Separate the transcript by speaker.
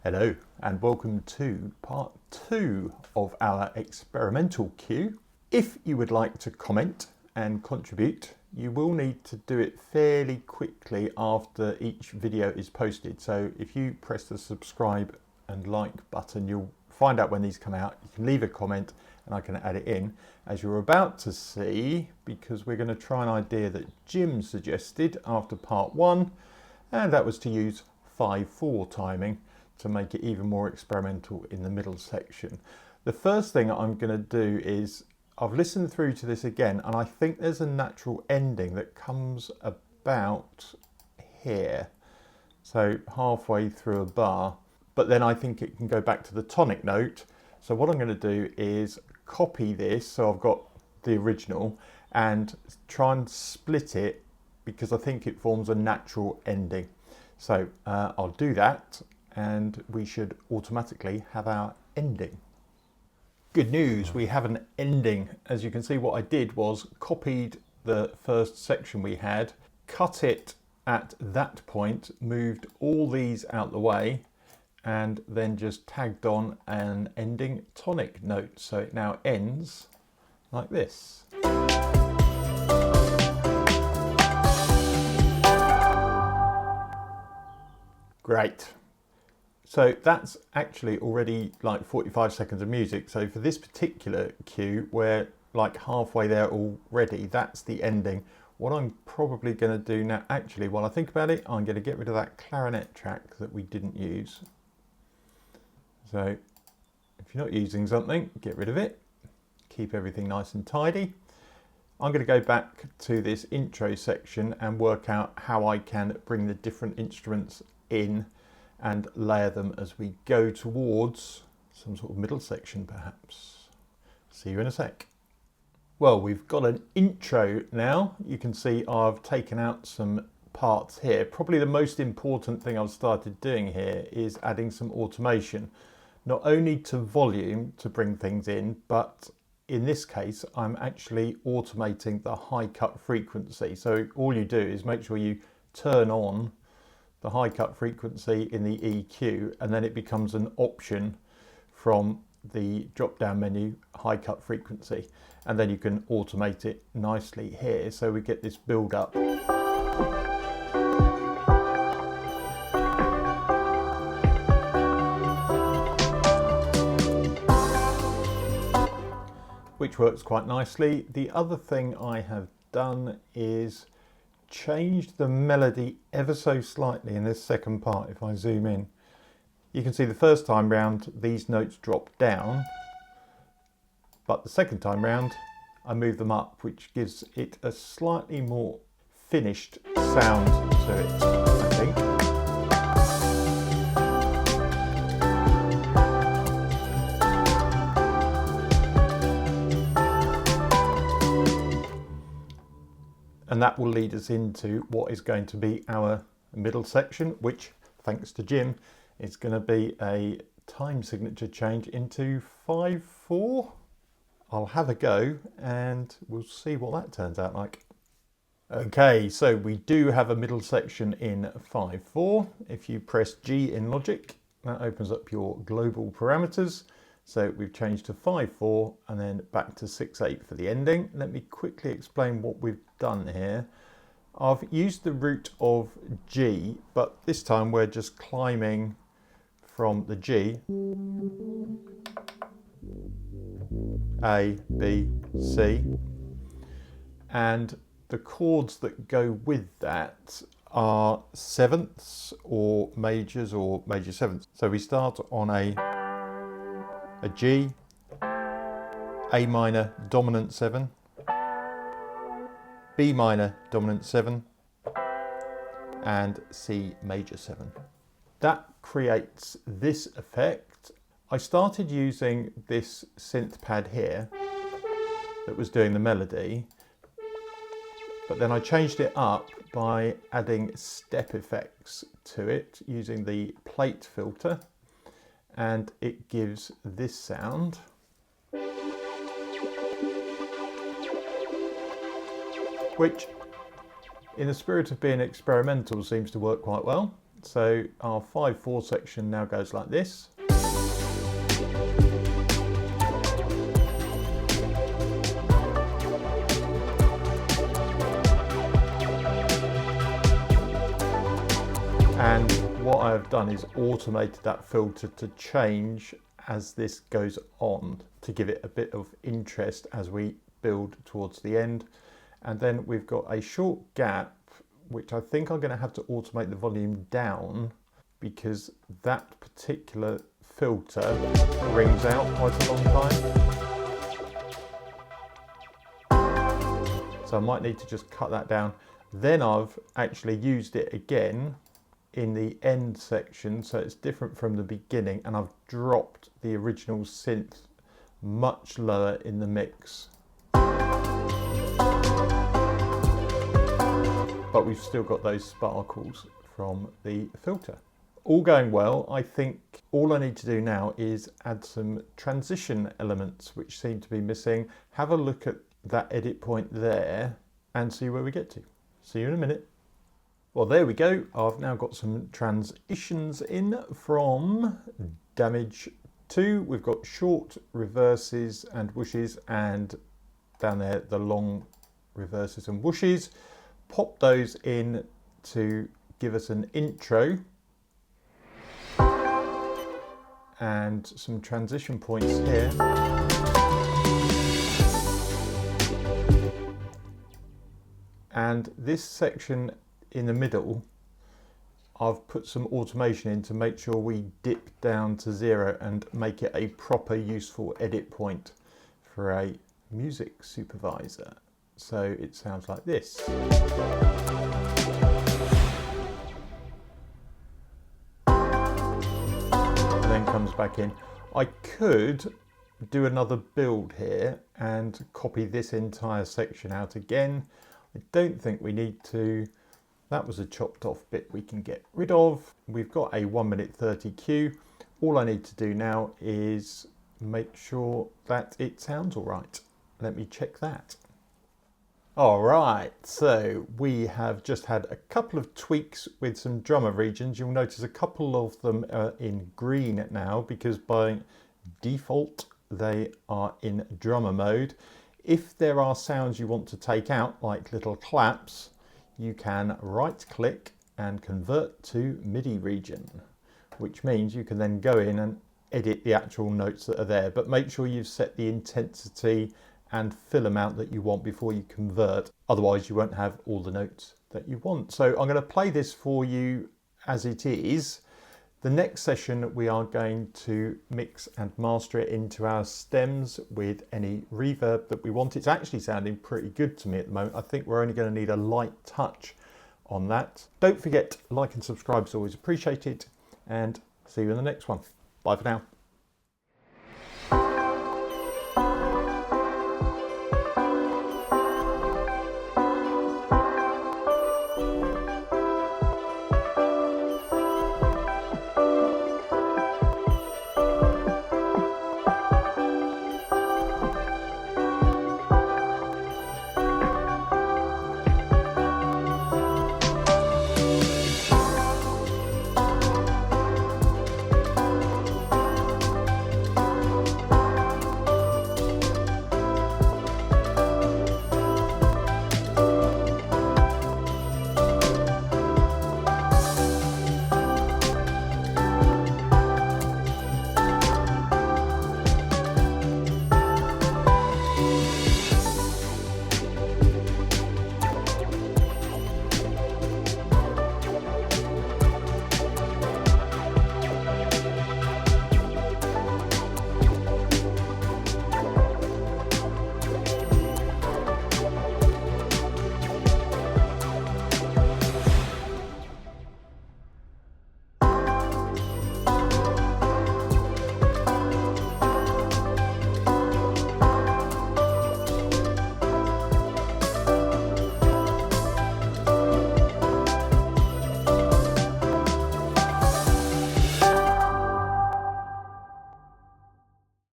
Speaker 1: Hello and welcome to part 2 of our experimental cue. If you would like to comment and contribute, you will need to do it fairly quickly after each video is posted. So if you press the subscribe and like button, you'll find out when these come out. You can leave a comment and I can add it in, as you're about to see, because we're going to try an idea that Jim suggested after part 1, and that was to use 5/4 timing to make it even more experimental in the middle section. The first thing I'm going to do is, I've listened through to this again, and I think there's a natural ending that comes about here. So halfway through a bar, but then I think it can go back to the tonic note. So what I'm going to do is copy this, so I've got the original, and try and split it because I think it forms a natural ending. So I'll do that, and we should automatically have our ending. Good news, we have an ending. As you can see, what I did was copied the first section we had, cut it at that point, moved all these out the way, and then just tagged on an ending tonic note. So it now ends like this. Great. So that's actually already like 45 seconds of music. So for this particular cue, we're like halfway there already. That's the ending. What I'm probably going to do now, actually, while I think about it, I'm going to get rid of that clarinet track that we didn't use. So if you're not using something, get rid of it. Keep everything nice and tidy. I'm going to go back to this intro section and work out how I can bring the different instruments in and layer them as we go towards some sort of middle section perhaps. See you in a sec. Well, we've got an intro now. You can see I've taken out some parts here. Probably the most important thing I've started doing here is adding some automation, not only to volume to bring things in, but in this case I'm actually automating the high cut frequency. So all you do is make sure you turn on the high cut frequency in the EQ, and then it becomes an option from the drop down menu, high cut frequency, and then you can automate it nicely here. So we get this build up. Which works quite nicely. The other thing I have done is changed the melody ever so slightly in this second part. If I zoom in, you can see the first time round these notes drop down, but the second time round I move them up, which gives it a slightly more finished sound to it, I think. And that will lead us into what is going to be our middle section, which, thanks to Jim, is going to be a time signature change into 5/4. I'll have a go and we'll see what that turns out like. Okay, so we do have a middle section in 5/4. If you press G in Logic, that opens up your global parameters. So we've changed to 5/4 and then back to 6/8 for the ending. Let me quickly explain what we've done here. I've used the root of G, but this time we're just climbing from the G, A, B, C, and the chords that go with that are sevenths or major sevenths. So we start on a G, A minor dominant 7, B minor dominant 7, and C major 7. That creates this effect. I started using this synth pad here that was doing the melody, but then I changed it up by adding step effects to it using the plate filter, and it gives this sound. Which, in the spirit of being experimental, seems to work quite well. So our 5/4 section now goes like this. And what I've done is automated that filter to change as this goes on to give it a bit of interest as we build towards the end. And then we've got a short gap, which I think I'm going to have to automate the volume down because that particular filter rings out quite a long time. So I might need to just cut that down. Then I've actually used it again in the end section, so it's different from the beginning, and I've dropped the original synth much lower in the mix. But we've still got those sparkles from the filter. All going well. I think all I need to do now is add some transition elements which seem to be missing. Have a look at that edit point there and see where we get to. See you in a minute. Well, there we go. I've now got some transitions in from Damage 2. We've got short reverses and whooshes, and down there the long reverses and whooshes. Pop those in to give us an intro and some transition points here. And this section in the middle, I've put some automation in to make sure we dip down to 0 and make it a proper useful edit point for a music supervisor. So it sounds like this. And then comes back in. I could do another build here and copy this entire section out again. I don't think we need to. That was a chopped off bit we can get rid of. We've got a 1:30 cue. All I need to do now is make sure that it sounds all right. Let me check that. All right, so we have just had a couple of tweaks with some drummer regions. You'll notice a couple of them are in green now because by default they are in drummer mode. If there are sounds you want to take out, like little claps, you can right click and convert to MIDI region, which means you can then go in and edit the actual notes that are there, but make sure you've set the intensity and fill amount that you want before you convert. Otherwise you won't have all the notes that you want. So I'm going to play this for you as it is. The next session we are going to mix and master it into our stems with any reverb that we want. It's actually sounding pretty good to me at the moment. I think we're only going to need a light touch on that. Don't forget, like and subscribe is always appreciated, and see you in the next one. Bye for now.